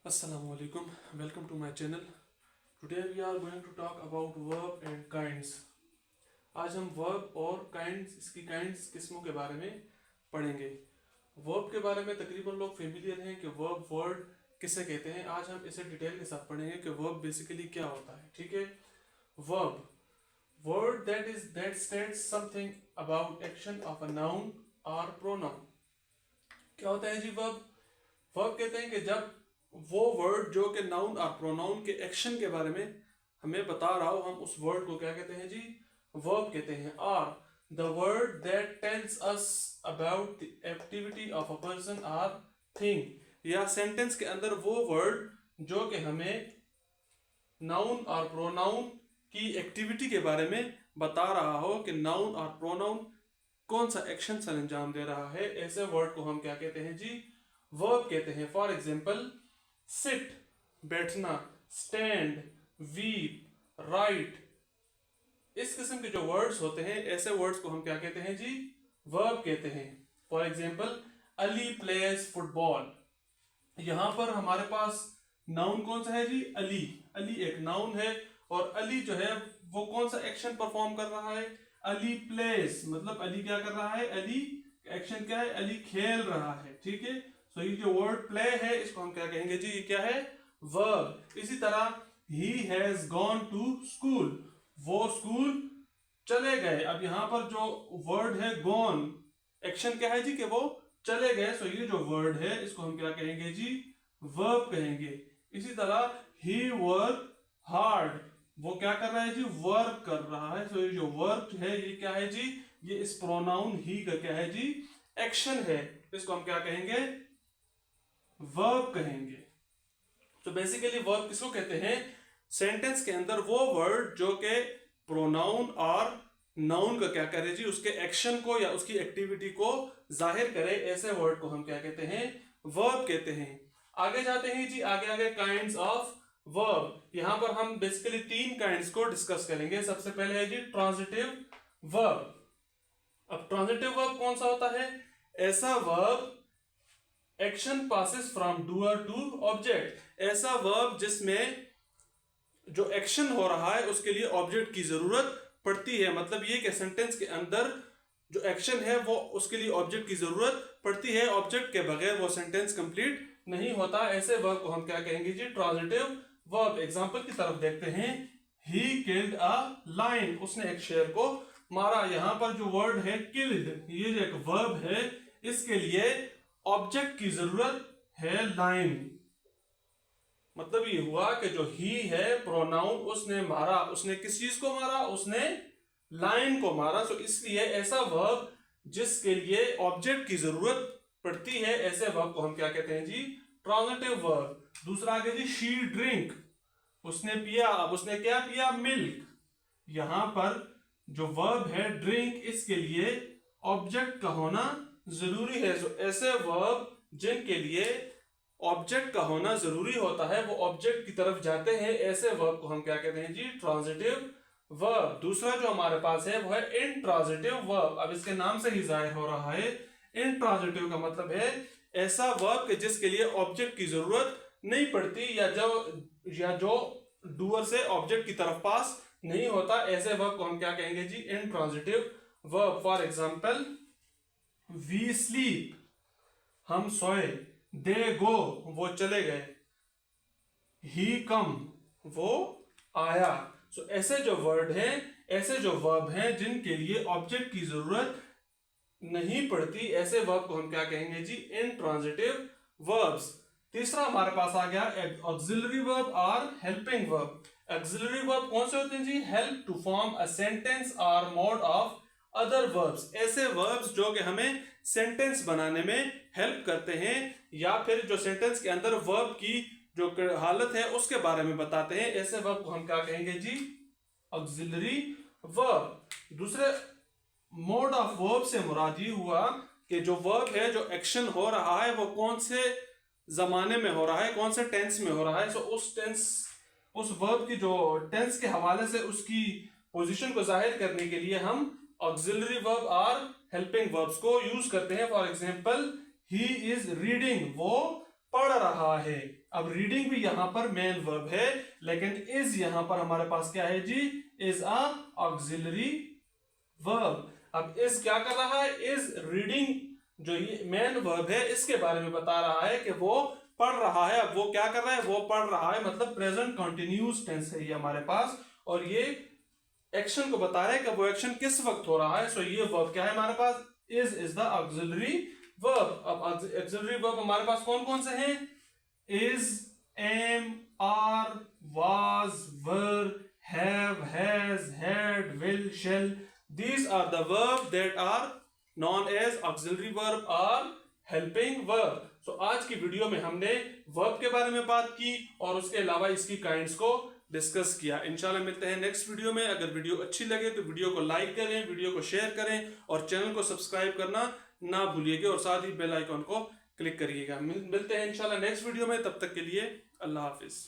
Assalamualaikum. Welcome to my channel. Today we are going to talk about verb and kinds. आज हम verb और kinds इसकी kinds किस्मों के बारे में पढ़ेंगे. verb के बारे में तकरीबन लोग फेमिलियर हैं कि verb word किसे कहते हैं. आज हम इसे डिटेल के साथ पढ़ेंगे कि verb बेसिकली क्या होता है. ठीक है. verb word that states something about action of a noun or pronoun. क्या होता है जी verb? verb कहते हैं कि जब वो वर्ड जो कि नाउन और प्रोनाउन के एक्शन के बारे में हमें बता रहा हो, हम उस वर्ड को क्या कहते हैं जी? वर्ब कहते हैं. और the word that tells us about the activity of a person और थिंग, या सेंटेंस के अंदर वो वर्ड जो कि हमें नाउन और प्रोनाउन की एक्टिविटी के बारे में बता रहा हो कि नाउन और प्रोनाउन कौन सा एक्शन सर अंजाम दे रहा है, ऐसे वर्ड को हम क्या कहते हैं जी? वर्ब कहते हैं. फॉर एग्जाम्पल, सिट बैठना, स्टैंड, वीप, राइट, इस किस्म के जो वर्ड्स होते हैं ऐसे वर्ड्स को हम क्या कहते हैं जी? वर्ब कहते हैं. For example, Ali plays football. यहां पर हमारे पास नाउन कौन सा है जी? अली. अली एक नाउन है और अली जो है वो कौन सा एक्शन परफॉर्म कर रहा है? अली प्लेज, मतलब अली क्या कर रहा है? अली एक्शन क्या है? अली खेल रहा है. ठीक है. सो ये जो वर्ड प्ले है इसको हम क्या कहेंगे जी? ये क्या है? वर्ब. इसी तरह, he has gone to school, वो स्कूल चले गए. अब यहां पर जो वर्ड है गॉन, एक्शन क्या है जी? कि वो चले गए. सो ये जो वर्ड है इसको हम क्या कहेंगे जी? वर्ब कहेंगे. इसी तरह, ही वर्क हार्ड, वो क्या कर रहा है जी? वर्क कर रहा है. सो ये जो वर्क है ये क्या है जी? ये इस प्रोनाउन ही का क्या है जी? एक्शन है. इसको हम क्या कहेंगे? वर्ब कहेंगे. तो बेसिकली वर्ब किसको कहते हैं? सेंटेंस के अंदर वो वर्ड जो के प्रोनाउन और नाउन का क्या करे जी? उसके एक्शन को या उसकी एक्टिविटी को जाहिर करे, ऐसे वर्ड को हम क्या कहते हैं? वर्ब कहते हैं. आगे जाते हैं जी. आगे काइंड्स ऑफ वर्ब. यहां पर हम बेसिकली 3 काइंड्स को डिस्कस करेंगे. सबसे पहले है जी ट्रांजिटिव वर्ब. अब ट्रांजिटिव वर्ब कौन सा होता है? ऐसा verb action passes from doer to object. ऐसा वर्ब जिसमें जो एक्शन हो रहा है उसके लिए ऑब्जेक्ट की जरूरत पड़ती है. मतलब ये कि सेंटेंस के अंदर जो एक्शन है वो उसके लिए ऑब्जेक्ट की जरूरत पड़ती है. ऑब्जेक्ट के बगैर वो सेंटेंस कंप्लीट नहीं होता. ऐसे वर्ब को हम क्या कहेंगे जी? Transitive verb. एग्जांपल की तरफ देखते हैं. ही किल्ड अ लायन, उसने एक शेर को मारा. यहां पर जो वर्ड है किल्ड, ये जो एक वर्ब है, इसके लिए ऑब्जेक्ट की जरूरत है लाइन. मतलब ये हुआ कि जो ही है प्रोनाउन, उसने मारा. उसने किस चीज को मारा? उसने लाइन को मारा. सो इसलिए ऐसा वर्ब जिसके लिए ऑब्जेक्ट की जरूरत पड़ती है, ऐसे वर्ब को हम क्या कहते हैं जी? Transitive verb. दूसरा आगे जी, शी ड्रिंक, उसने पिया. अब उसने क्या पिया? मिल्क. यहां पर जो वर्ब है ड्रिंक, इसके लिए ऑब्जेक्ट का होना जरूरी है. तो ऐसे वर्ब जिनके लिए ऑब्जेक्ट का होना जरूरी होता है, वो ऑब्जेक्ट की तरफ जाते हैं, ऐसे वर्ब को हम क्या कहते हैं जी? Transitive verb. दूसरा जो हमारे पास है वो है इंट्रांजिटिव वर्ब. अब इसके नाम से ही जाहिर हो रहा है. इंट्रांजिटिव का मतलब है ऐसा वर्ब के जिसके लिए ऑब्जेक्ट की जरूरत नहीं पड़ती, या जो डूअर से ऑब्जेक्ट की तरफ पास नहीं होता. ऐसे वर्ब को हम क्या कहेंगे जी? Intransitive verb. For example, we sleep, हम सोए. दे गो, वो चले गए. ही कम, वो आया. सो ऐसे जो वर्ड हैं, ऐसे जो वर्ब हैं जिनके लिए ऑब्जेक्ट की जरूरत नहीं पड़ती, ऐसे वर्ब को हम क्या कहेंगे जी? Intransitive verbs. तीसरा हमारे पास आ गया ऑक्सिलरी वर्ब और हेल्पिंग वर्ब. ऑक्सिलरी वर्ब कौन से होते हैं जी? Help to form a sentence और मोड ऑफ अदर वर्ब्स. ऐसे वर्ब्स जो कि हमें सेंटेंस बनाने में हेल्प करते हैं, या फिर जो सेंटेंस के अंदर वर्ब की जो हालत है उसके बारे में बताते हैं, ऐसे वर्ब को हम क्या कहेंगे जी? Auxiliary verb. दूसरे मोड ऑफ वर्ब से मुराद ये हुआ कि जो वर्ब है, जो एक्शन हो रहा है, वो कौन से जमाने में हो रहा है, कौन से टेंस में हो रहा है. सो उस वर्ब की जो टेंस के हवाले से उसकी पोजीशन को जाहिर करने के लिए हम ऑक्सिलरी वर्ब और हेल्पिंग वर्ब्स को यूज करते हैं. For example, he is reading, वो पढ़ रहा है। अब रीडिंग भी यहां पर मेन वर्ब है, लेकिन इज यहां पर हमारे पास क्या है जी, इज अ ऑक्सिलरी वर्ब। अब इज क्या कर रहा है, इज रीडिंग जो ये मेन वर्ब है इसके बारे में बता रहा है कि वो पढ़ रहा है। अब वो क्या कर रहा है, वो पढ़ रहा है, मतलब प्रेजेंट कंटिन्यूअस टेंस है ये हमारे पास, और ये एक्शन को बता रहा है कि वो एक्शन किस वक्त हो रहा है। सो ये वर्ब क्या है हमारे पास, इज द ऑक्सिलरी वर्ब। अब ऑक्सिलरी वर्ब हमारे पास कौन कौन से हैं, is, am, are, was, were, have, has, had, will, shall. These are the verbs that are known as auxiliary verb or helping verb. So आज की वीडियो में हमने verb के बारे में बात की और उसके अलावा इसकी काइंड्स को डिस्कस किया। इंशाल्लाह मिलते हैं नेक्स्ट वीडियो में। अगर वीडियो अच्छी लगे तो वीडियो को लाइक करें, वीडियो को शेयर करें और चैनल को सब्सक्राइब करना ना भूलिएगा और साथ ही बेल आइकॉन को क्लिक करिएगा। मिलते हैं इंशाल्लाह नेक्स्ट वीडियो में, तब तक के लिए अल्लाह हाफिज।